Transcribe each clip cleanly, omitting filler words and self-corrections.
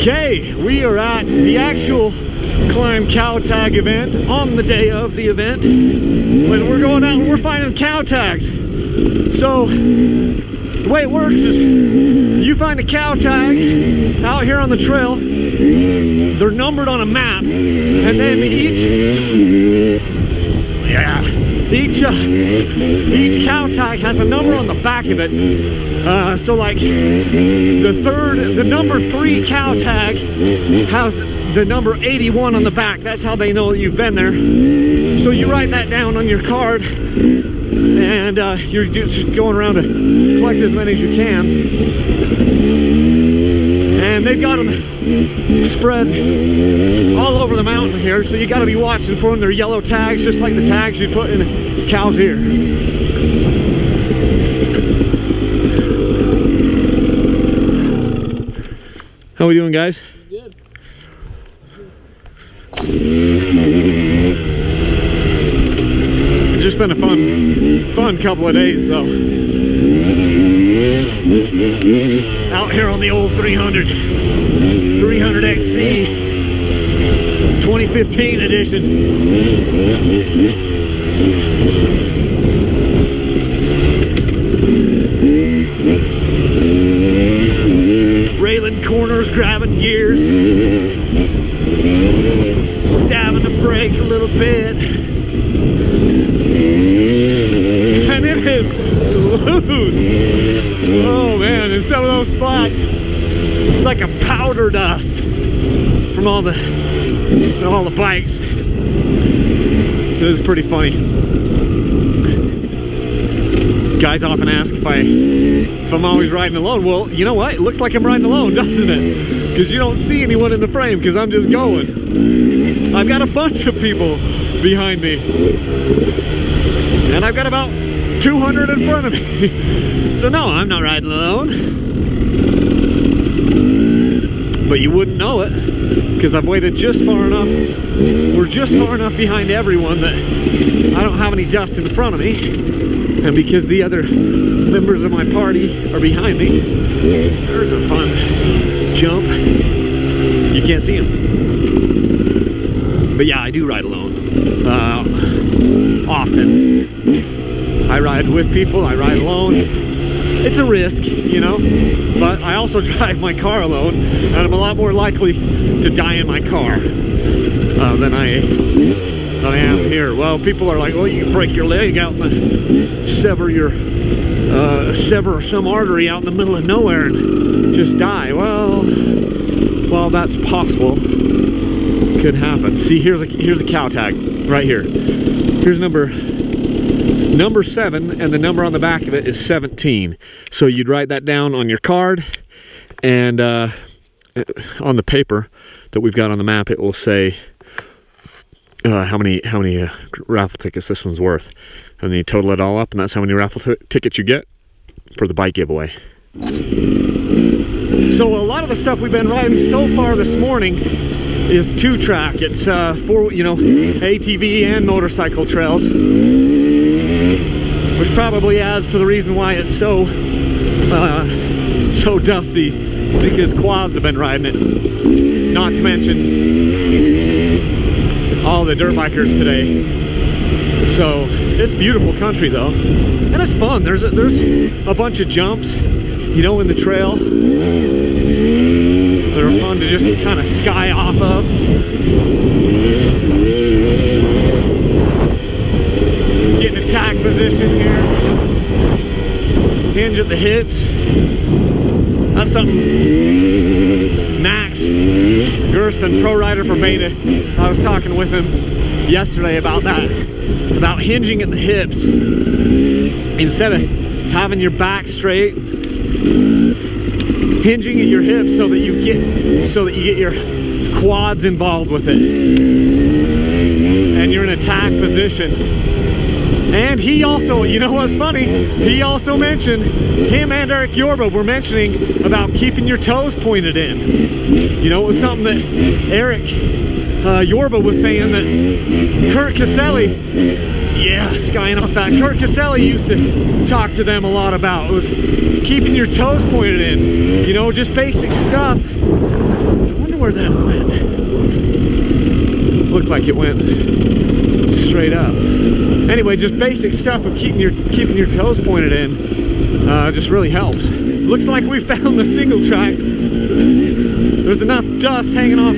Okay, we are at the actual Klim Cow Tag event on the day of the event. When we're going out and we're finding cow tags. So the way it works is you find a cow tag out here on the trail. They're numbered on a map, and then each cow tag has a number on the back of it. So like the number 3 cow tag has the number 81 on the back. That's how they know that you've been there. So you write that down on your card, and you're just going around to collect as many as you can. And they've got them spread all over the mountain here, so you got to be watching for them. They're yellow tags, just like the tags you put in a cow's ear. How are we doing, guys? Good. It's just been a fun couple of days, though. Out here on the old 300XC 2015 edition. Railing corners, grabbing gears, stabbing the brake a little bit, and it is loose. Oh man, in some of those spots, it's like a powder dust from all the bikes. It is pretty funny. Guys often ask if I'm always riding alone. Well, you know what? It looks like I'm riding alone, doesn't it? Because you don't see anyone in the frame because I'm just going. I've got a bunch of people behind me. And I've got about 200 in front of me. So no, I'm not riding alone. But you wouldn't know it because I've waited just far enough. We're just far enough behind everyone that I don't have any dust in the front of me. And because the other members of my party are behind me, there's a fun jump. You can't see them. But yeah, I do ride alone. Often. I ride with people, I ride alone. It's a risk, you know, but I also drive my car alone, and I'm a lot more likely to die in my car than I am here. Well, people are like, well, you can break your leg out and sever some artery out in the middle of nowhere and just die. Well, that's possible. Could happen. See, here's a cow tag right here. Here's number 7, and the number on the back of it is 17. So you'd write that down on your card, and on the paper that we've got on the map, it will say how many raffle tickets this one's worth, and then you total it all up, and that's how many raffle tickets you get for the bike giveaway. So a lot of the stuff we've been riding so far this morning is 2-track. It's for, you know, ATV and motorcycle trails, which probably adds to the reason why it's so dusty, because quads have been riding it. Not to mention all the dirt bikers today. So it's beautiful country though, and it's fun. There's a bunch of jumps, you know, in the trail that are fun to just kind of sky off of. Get in attack position here. Hinge at the hips. That's something Max Gersten, pro rider for Beta, I was talking with him yesterday about that, about hinging at the hips. Instead of having your back straight, hinging at your hips so that you get your quads involved with it, and you're in attack position. And he also, you know what's funny? He also mentioned, him and Eric Yorba were mentioning about keeping your toes pointed in. You know, it was something that Eric Yorba was saying that Kurt Caselli, yeah, skying off that, Kurt Caselli used to talk to them a lot about. It was keeping your toes pointed in. You know, just basic stuff. where that went. Looked like it went straight up. Anyway, just basic stuff of keeping your toes pointed in just really helps. Looks like we found the single track. There's enough dust hanging off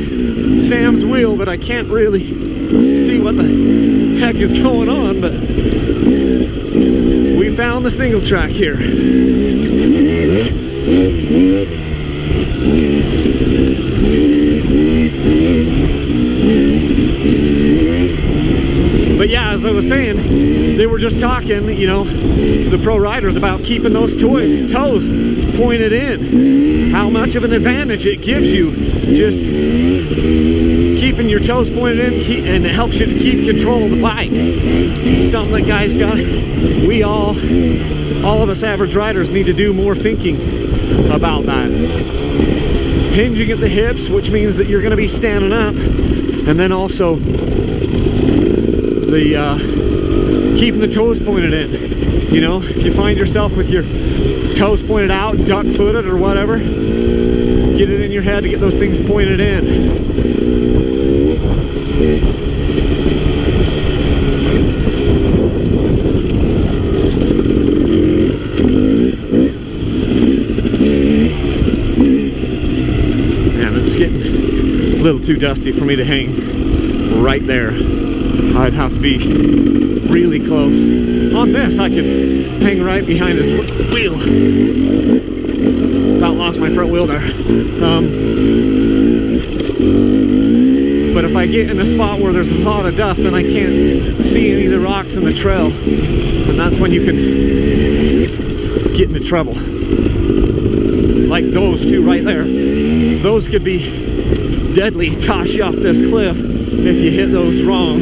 Sam's wheel that I can't really see what the heck is going on, but we found the single track here. But yeah, as I was saying, they were just talking, you know, the pro riders, about keeping those toes pointed in. How much of an advantage it gives you just keeping your toes pointed in, and it helps you to keep control of the bike. Something that guys got, we all of us average riders need to do more thinking about that. Hinging at the hips, which means that you're going to be standing up, and then also the keeping the toes pointed in. You know, if you find yourself with your toes pointed out, duck-footed or whatever, get it in your head to get those things pointed in. Man, it's getting a little too dusty for me to hang right there. I'd have to be really close. On this, I could hang right behind his wheel. About lost my front wheel there. But if I get in a spot where there's a lot of dust and I can't see any of the rocks in the trail, and that's when you can get into trouble. Like those two right there. Those could be deadly, toss you off this cliff if you hit those wrong.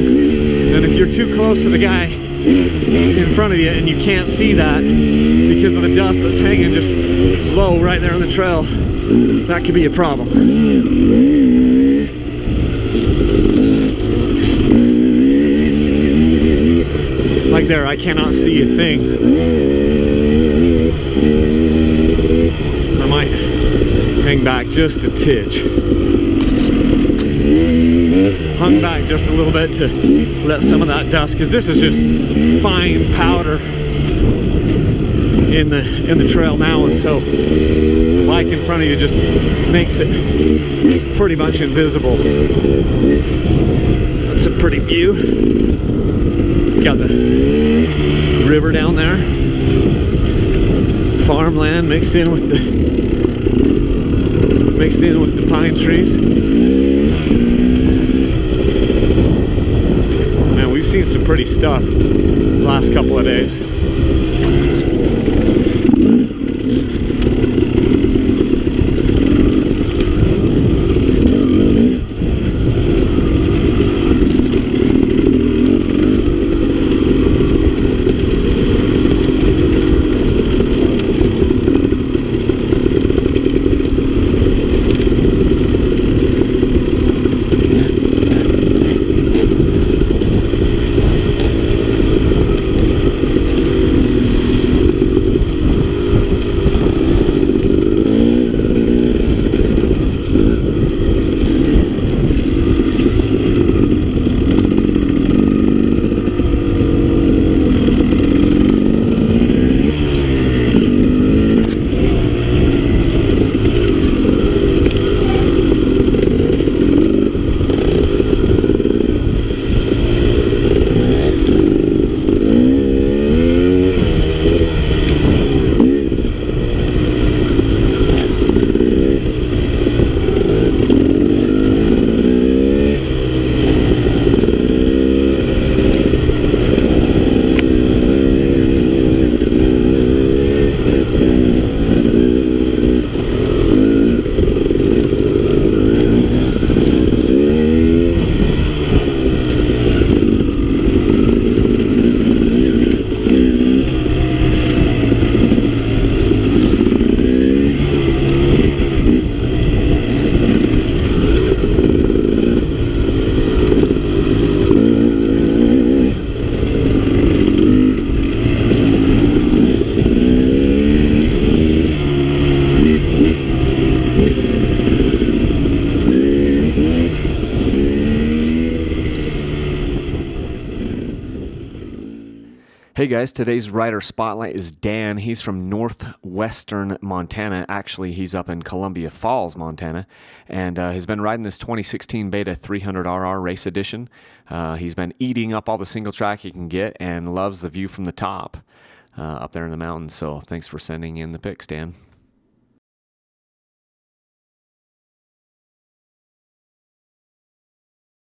And if you're too close to the guy in front of you and you can't see that because of the dust that's hanging just low right there on the trail, that could be a problem. Like there, I cannot see a thing. I might hang back just a titch. Hung back just a little bit to let some of that dust, because this is just fine powder in the trail now, and so the bike in front of you just makes it pretty much invisible. That's a pretty view. Got the river down there, farmland mixed in with the pine trees. Man, we've seen some pretty stuff the last couple of days. Hey guys, today's rider spotlight is Dan. He's from northwestern Montana. Actually, he's up in Columbia Falls, Montana, and has been riding this 2016 Beta 300RR Race Edition. He's been eating up all the single track he can get and loves the view from the top up there in the mountains. So thanks for sending in the pics, Dan.